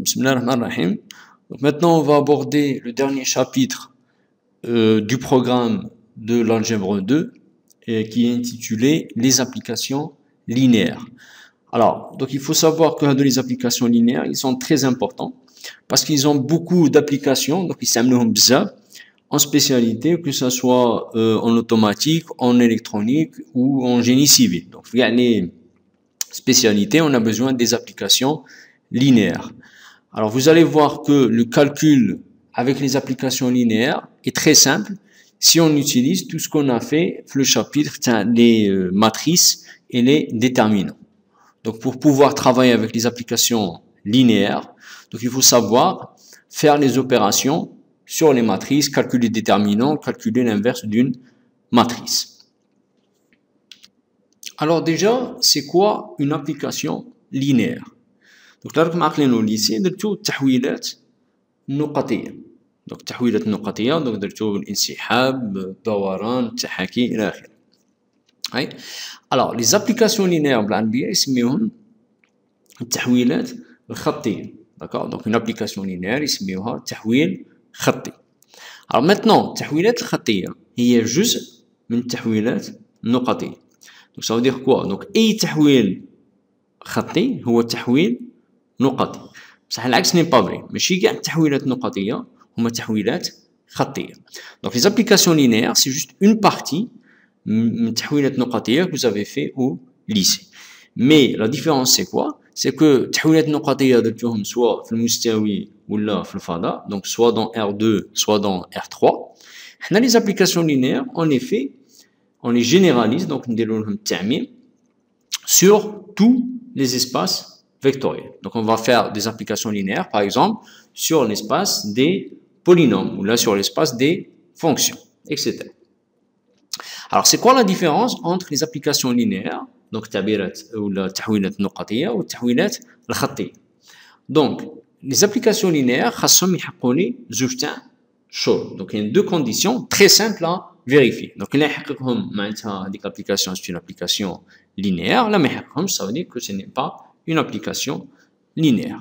Bismillah ar-Rahman ar-Rahim. Donc maintenant, on va aborder le dernier chapitre du programme de l'algèbre 2 qui est intitulé Les applications linéaires. Alors, donc il faut savoir que les applications linéaires, ils sont très importants parce qu'ils ont beaucoup d'applications, donc ils s'appellent bzaf en spécialité, que ce soit en automatique, en électronique ou en génie civil. Donc, il y a les spécialités, on a besoin des applications linéaires. Alors, vous allez voir que le calcul avec les applications linéaires est très simple si on utilise tout ce qu'on a fait dans le chapitre, les matrices et les déterminants. Donc, pour pouvoir travailler avec les applications linéaires, donc il faut savoir faire les opérations sur les matrices, calculer les déterminants, calculer l'inverse d'une matrice. Alors déjà, c'est quoi une application linéaire? Donc là, comme عقلين au lycée, درتو التحويلات النقطية. donc التحويلات النقطية donc درتو الانسحاب، الدوران، التحاكي إلى آخره. هاي. Alors les applications linéaires بالعربية يسميوهم التحويلات الخطية. D'accord? Donc une application linéaire يسميوها تحويل خطي. Alors maintenant التحويلات الخطية هي جزء من التحويلات النقطية. Donc ça veut dire quoi? Donc أي تحويل خطي هو تحويل نقطي. بصح العكس n'est pas vrai. ماشي كاع التحويلات النقطية هما تحويلات خطية. Donc les applications linéaires c'est juste une partie من التحويلات النقطية que vous avez fait au lycée. Mais la différence c'est quoi? C'est que التحويلات النقطية درتوهم سواء في المستوي ولا في الفضاء, donc soit dans R2 soit dans R3. حنا les applications linéaires en effet on les généralise, donc نديرو لهم التعميم sur tous les espaces vectoriels. Donc on va faire des applications linéaires par exemple sur l'espace des polynômes ou là sur l'espace des fonctions, etc. Alors c'est quoi la différence entre les applications linéaires, donc التعبيرات ولا التحويلات النقطية والتحويلات الخطية؟ Donc les applications linéaires خاصهم يحققوا لي زوج تاع شروط. Donc il y a deux conditions très simples à vérifier. Donc اللي يحققهم معناتها هذيك l'application c'est une application linéaire, là ما يحققهمش ça veut dire que ce n'est pas une application linéaire.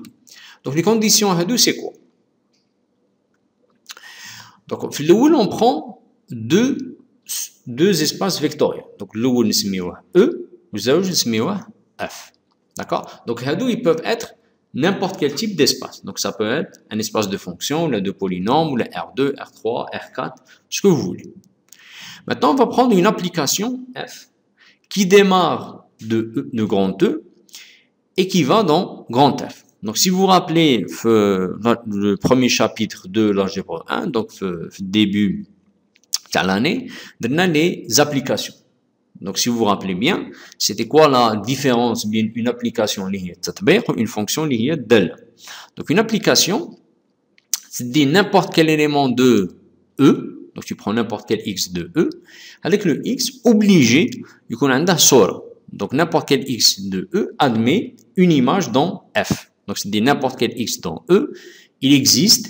Donc les conditions هادو c'est quoi? Donc في الأول on prend deux espaces vectoriels. Donc الأول نسميوه E والزوج نسميوه F. D'accord? Donc هادو ils peuvent être n'importe quel type d'espace. Donc ça peut être un espace de fonction, ou là de polynôme, ou là R2, R3, R4, ce que vous voulez. Maintenant, on va prendre une application F qui démarre de grand E et qui va dans grand F. Donc si vous vous rappelez le premier chapitre de l'algèbre 1, donc le début de l'année, on a les applications. Donc si vous vous rappelez bien, c'était quoi la différence entre une application liée tatbiq ou une fonction liée del? Donc une application, c'est dit n'importe quel élément de E, donc tu prends n'importe quel x de E, avec le x obligé, il y a une sora. Donc n'importe quel x de E admet une image dans F. Donc c'est dit n'importe quel x dans E, il existe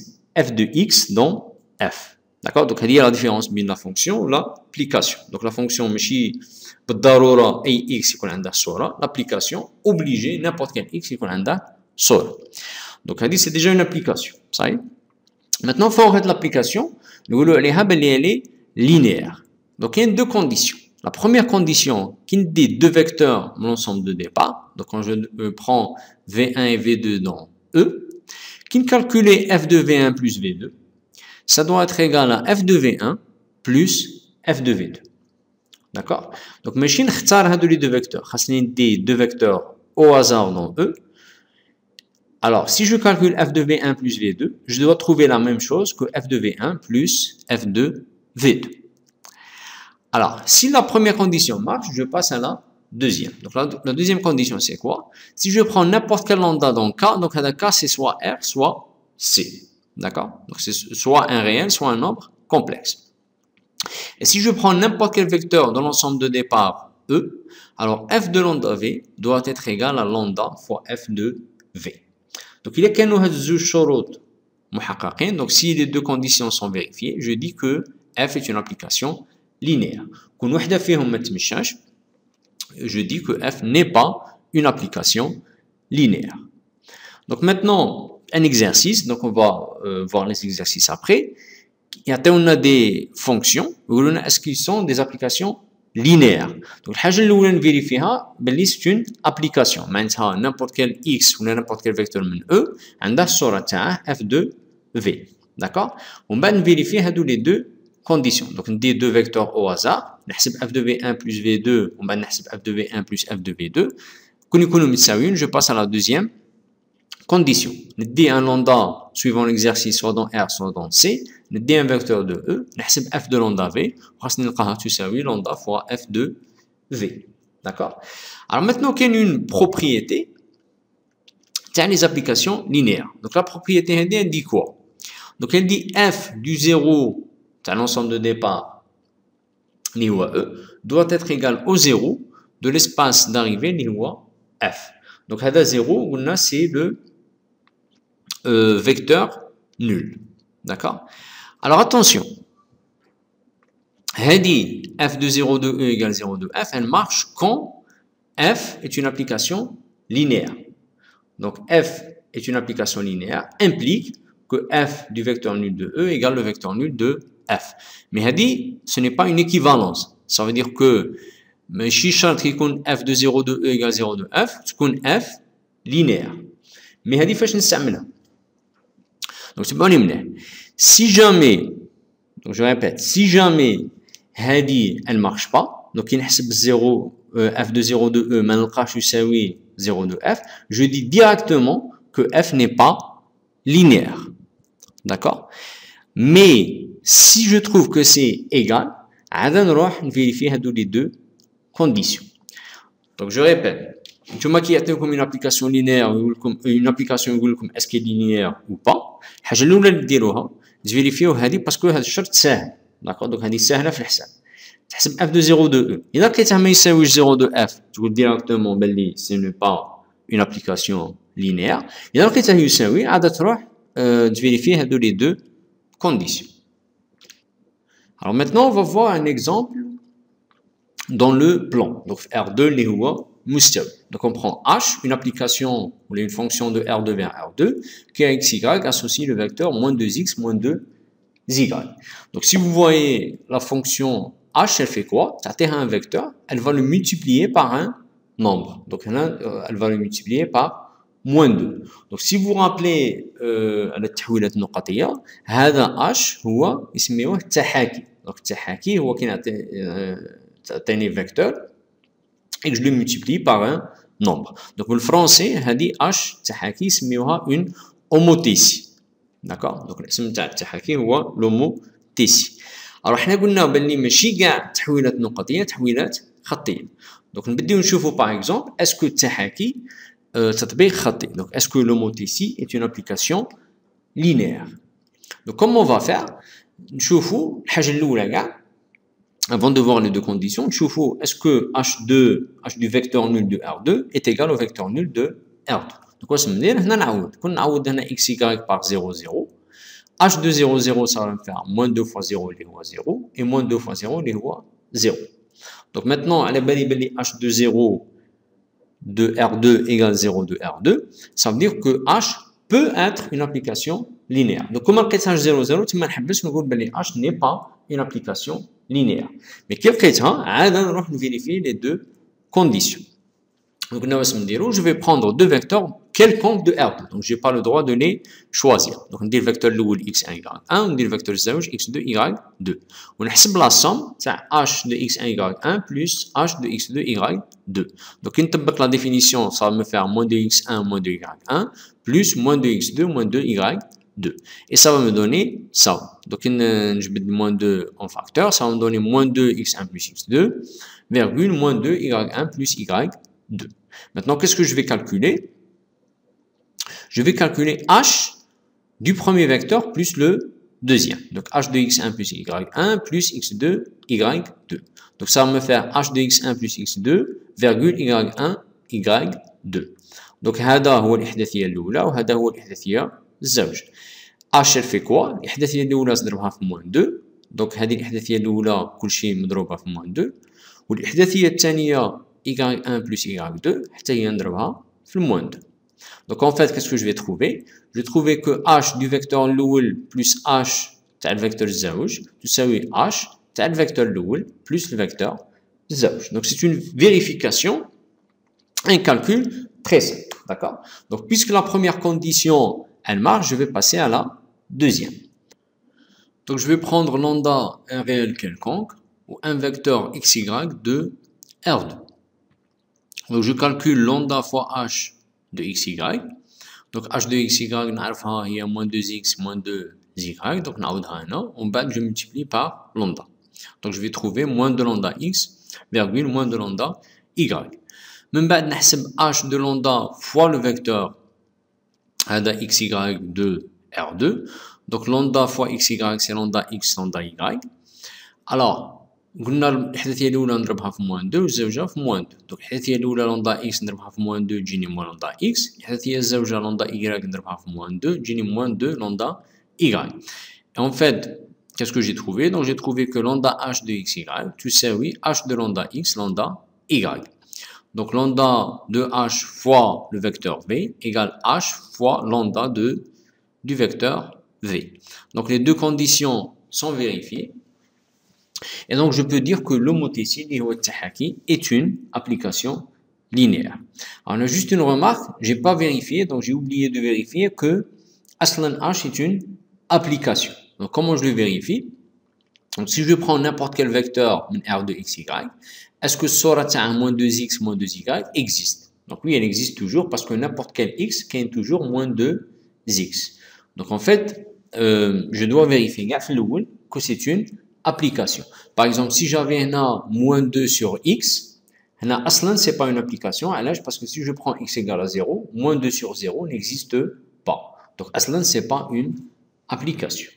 f de x dans F. D'accord? Donc il y a la différence entre la fonction et l'application. Donc la fonction ماشي بالضرورة أي x يكون عندها صورة. L'application obligée n'importe quel x يكون عندها صورة. Donc c'est déjà une application. Ça y est. Maintenant faut faire l'application. نقولوا عليها بلي elle est linéaire. Donc il y a deux conditions. La première condition qui nous dit deux vecteurs dans l'ensemble de départ. Donc quand je prends V1 et V2 dans E, qui nous calcule f de V1 plus V2, ça doit être égal à f de V1 plus f de V2. D'accord? Donc ماشي نختار هادو les deux vecteurs. خاصني ندي deux vecteurs au hasard dans E. Alors, si je calcule f de V1 plus V2, je dois trouver la même chose que f de V1 plus f de V2. Alors, si la première condition marche, je passe à la deuxième. Donc, la deuxième condition, c'est quoi? Si je prends n'importe quel lambda dans K, donc à K, c'est soit R, soit C. D'accord? Donc, c'est soit un réel, soit un nombre complexe. Et si je prends n'importe quel vecteur dans l'ensemble de départ E, alors f de lambda V doit être égal à lambda fois f de V. Donc, il y a qu'un deux شروط محققين. Donc, si les deux conditions sont vérifiées, je dis que f est une application linéaire. كون وحدة فيهم ما تمشاش, je dis que f n'est pas une application linéaire. Donc maintenant, un exercice, donc on va voir les exercices après. Il y a des fonctions, est-ce qu'ils sont des applications linéaires. Donc الحاجة الأولى نفيريفيها باللي c'est une application. معناتها n'importe quel x ou n'importe quel vecteur من E عنده الصورة تاعه f de v. D'accord. On va vérifier les deux conditions. Donc ندير deux vecteurs au hasard. نحسب f de v1 plus v2 on va نحسب f de v1 plus f de v2. كون يكونوا متساويين je passe à la deuxième condition. ندي un lambda suivant l'exercice soit dans R soit dans C. ندي un vecteur de E. نحسب f de lambda v. خاص نلقاها تساوي lambda fois f de v. D'accord. Alors maintenant qu'il y a une propriété تاع les applications linéaires. Donc la propriété elle dit quoi? Donc elle dit f du 0 تاع l'ensemble de départ اللي هو E doit être égal au 0 de l'espace d'arrivée اللي هو f. Donc هذا 0 قلنا c'est le vecteur nul. D'accord. Alors attention, هذه f de 0 de E égale 0 de f, elle marche quand f est une application linéaire. Donc f est une application linéaire, implique que f du vecteur nul de E égale le vecteur nul de f. Mais هذه ce n'est pas une équivalence. Ça veut dire que ماشي شرط يكون f de 0 de E égale 0 de f, تكون f linéaire. Mais هذه فاش نستعملها. Donc c'est bon مليح. Si jamais, donc je répète, si jamais هذه elle marche pas, donc نحسب 0 f de 0 de E ما نلقاش يساوي 0 de f, je dis directement que f n'est pas linéaire. D'accord. Mais si je trouve que c'est égal, عاد نروح نفيريفي هادو les deux conditions. Donc je répète, نتوما كي يعطيوكم une application linéaire ويقول لكم une application يقول لكم est-ce qu'elle est linéaire ou pas, الحاجه الاولى اللي ديروها تفيريفيو هذه باسكو هذا الشرط ساهل. داكور. دونك هذه ساهله في الحساب. تحسب f de 0 de E. اذا لقيتها ما يساويش 0 de f تقول ديريكتومون بلي ce n'est pas une application linéaire. اذا لقيتها يساوي عاد تروح تفيريفي هادو les deux conditions. Alors maintenant on va voir un exemple dans le plan. Donc R2 اللي هو مستوي. Donc on prend H, une application ou une fonction de R2 vers R2 qui a xy associe le vecteur moins 2x moins 2y. Donc si vous voyez la fonction H, elle fait quoi? تعطيها un vecteur, elle va le multiplier par un nombre. Donc elle va le multiplier par moins 2. Donc si vous rappelez على التحويلات النقطية هذا H هو يسميوه التحاكي. Donc التحاكي هو كي تعطيني vecteur et que je le multiplie par un nombre. Donc le français هذه H تحاكي يسميوها une homothétie. D'accord. Donc الاسم تاع التحاكي هو l'homothétie. alors حنا قلنا بلي ماشي كاع تحويلات نقطية تحويلات خطية. donc نبداو نشوفوا par exemple est-ce que التحاكي تطبيق خطي. donc est-ce que l'homothétie est une application linéaire. donc comment on va faire نشوفوا الحاجة الأولى كاع avant de voir les deux conditions, est-ce que h du vecteur nul de R2 est égal au vecteur nul de R2. Donc, quoi ça veut dire? On a xy par 0, 0. h de 0, 0, ça va me faire moins 2 fois 0, les rois 0. Et moins 2 fois 0, les rois 0. Donc, maintenant, à la h de 0 de R2 égale 0 de R2, ça veut dire que h peut être une application linéaire. Donc, comme on h 0, 0, tu m'as dit que h n'est pas une application linéaire. Mais on va vérifier les deux conditions. Donc, je vais prendre deux vecteurs quelconques de R2. Donc, je n'ai pas le droit de les choisir. Donc, on dit le vecteur x1, y1, on dit le vecteur x2, y2. On a la somme, c'est h de x1, y1 plus h de x2, y2. Donc, une la définition, ça va me faire moins de x1, moins de y1, plus moins de x2, moins de y2. Et ça va me donner ça. Donc, je mets moins 2 en facteur, ça va me donner moins 2 x1 plus x2, virgule, moins 2 y1 plus y2. Maintenant, qu'est-ce que je vais calculer? Je vais calculer h du premier vecteur plus le deuxième. Donc, h de x1 plus y1 plus x2, y2. Donc, ça va me faire h de x1 plus x2, virgule, y1, y2. Donc, هذا هو الإحداثية الأولى وهذا هو الإحداثية الزوج. h elle fait quoi؟ الإحداثية الأولى نضربها في موان 2. دونك هذه الإحداثية الأولى كلشي مضروبة في موان 2. والإحداثية الثانية y1 بلس y2 حتى هي نضربها في موان 2. Donc en fait, qu'est-ce que je vais trouver? Je vais trouver que h du vecteur l'oul plus h تاع le vecteur الزوج تساوي h تاع le vecteur l'oul plus le vecteur الزوج. Donc c'est une vérification, un calcul très simple, d'accord? Donc puisque la première condition elle marche, je vais passer à la deuxième. Donc je vais prendre lambda un réel quelconque ou un vecteur xy de R2. Donc je calcule lambda fois h de xy. Donc h de xy نعرفها هي moins 2x moins 2y. Donc نعوضها هنا ومن بعد je multiplie par lambda. Donc je vais trouver moins de lambda x virgule moins de lambda y. من بعد نحسب h de lambda fois le vecteur هذا xy de R2. Donc lambda fois xy c'est lambda x lambda y. Alors قلنا الإحداثية الأولى نضربها في موان 2 والزوجة في موان 2. دونك الإحداثية الأولى لندا إكس نضربها في موان 2 تجيني موان لندا إكس. الإحداثية الزوجة لندا إيكغيك نضربها في موان 2 تجيني موان 2 لندا إيكغيك. En fait, qu'est-ce que j'ai trouvé? Donc j'ai trouvé que lambda h de xy تساوي h de lambda x lambda y. Donc lambda de h fois le vecteur v égale h fois lambda du vecteur v. Donc les deux conditions sont vérifiées. Et donc, je peux dire que l'homothétie est une application linéaire. Alors, on a juste une remarque, j'ai pas vérifié, donc j'ai oublié de vérifier que Aslan H est une application. Donc, comment je le vérifie? Donc, si je prends n'importe quel vecteur R de xy, est-ce que Sora moins 2x moins 2y existe? Donc, oui, elle existe toujours parce que n'importe quel x gagne toujours moins 2x. Donc, en fait, je dois vérifier que c'est une application. Par exemple, si j'avais un moins 2 sur x, aslan c'est pas une application, parce que si je prends x égale à 0, moins 2 sur 0 n'existe pas. Donc aslan c'est pas une application.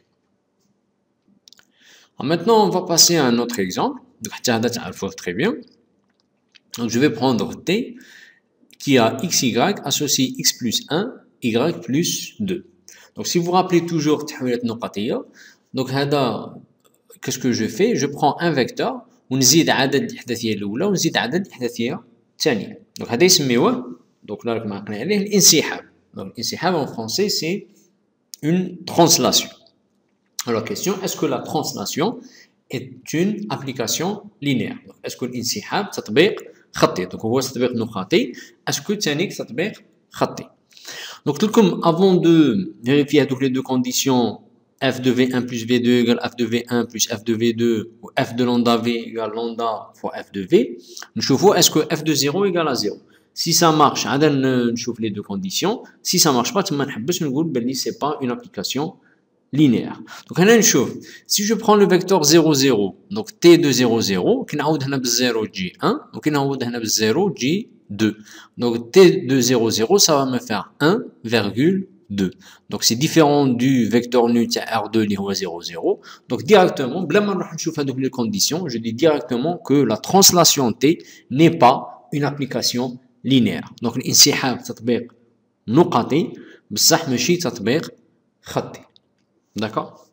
Alors, maintenant, on va passer à un autre exemple. Très bien. Donc je vais prendre t qui a xy associé x plus 1, y plus 2. Donc si vous vous rappelez toujours donc qu'est-ce que je fais? Je prends un vecteur ونزيد عدد الإحداثية الأولى ونزيد عدد الإحداثية الثانية. Donc هذا يسميوه donc là ما قلنا عليه الانسحاب. Donc الانسحاب en français c'est une translation. Alors question, est-ce que la translation est une application linéaire? Est-ce que الانسحاب تطبيق خطي؟ Donc هو تطبيق نقطي. Est-ce que ثاني تطبيق خطي؟ Donc tout comme avant de vérifier toutes les deux conditions f de v1 plus v2 égale f de v1 plus f de v2 ou f de lambda v égale lambda fois f de v, nous voyons est-ce que f de 0 égale à 0. Si ça marche, on voit les deux conditions. Si ça ne marche pas, ce n'est pas une application linéaire. Donc, si je prends le vecteur 0, 0, donc t de 0, 0, on a 0 J1, donc on a 0 J2. Donc, t de 0, 0, ça va me faire 1,2. Donc, c'est différent du vecteur nu R2 qui est 0, 0. Donc, directement, les conditions, je dis directement que la translation T n'est pas une application linéaire. Donc, الانسحاب تطبيق نقطي بصح ماشي تطبيق خطي. D'accord?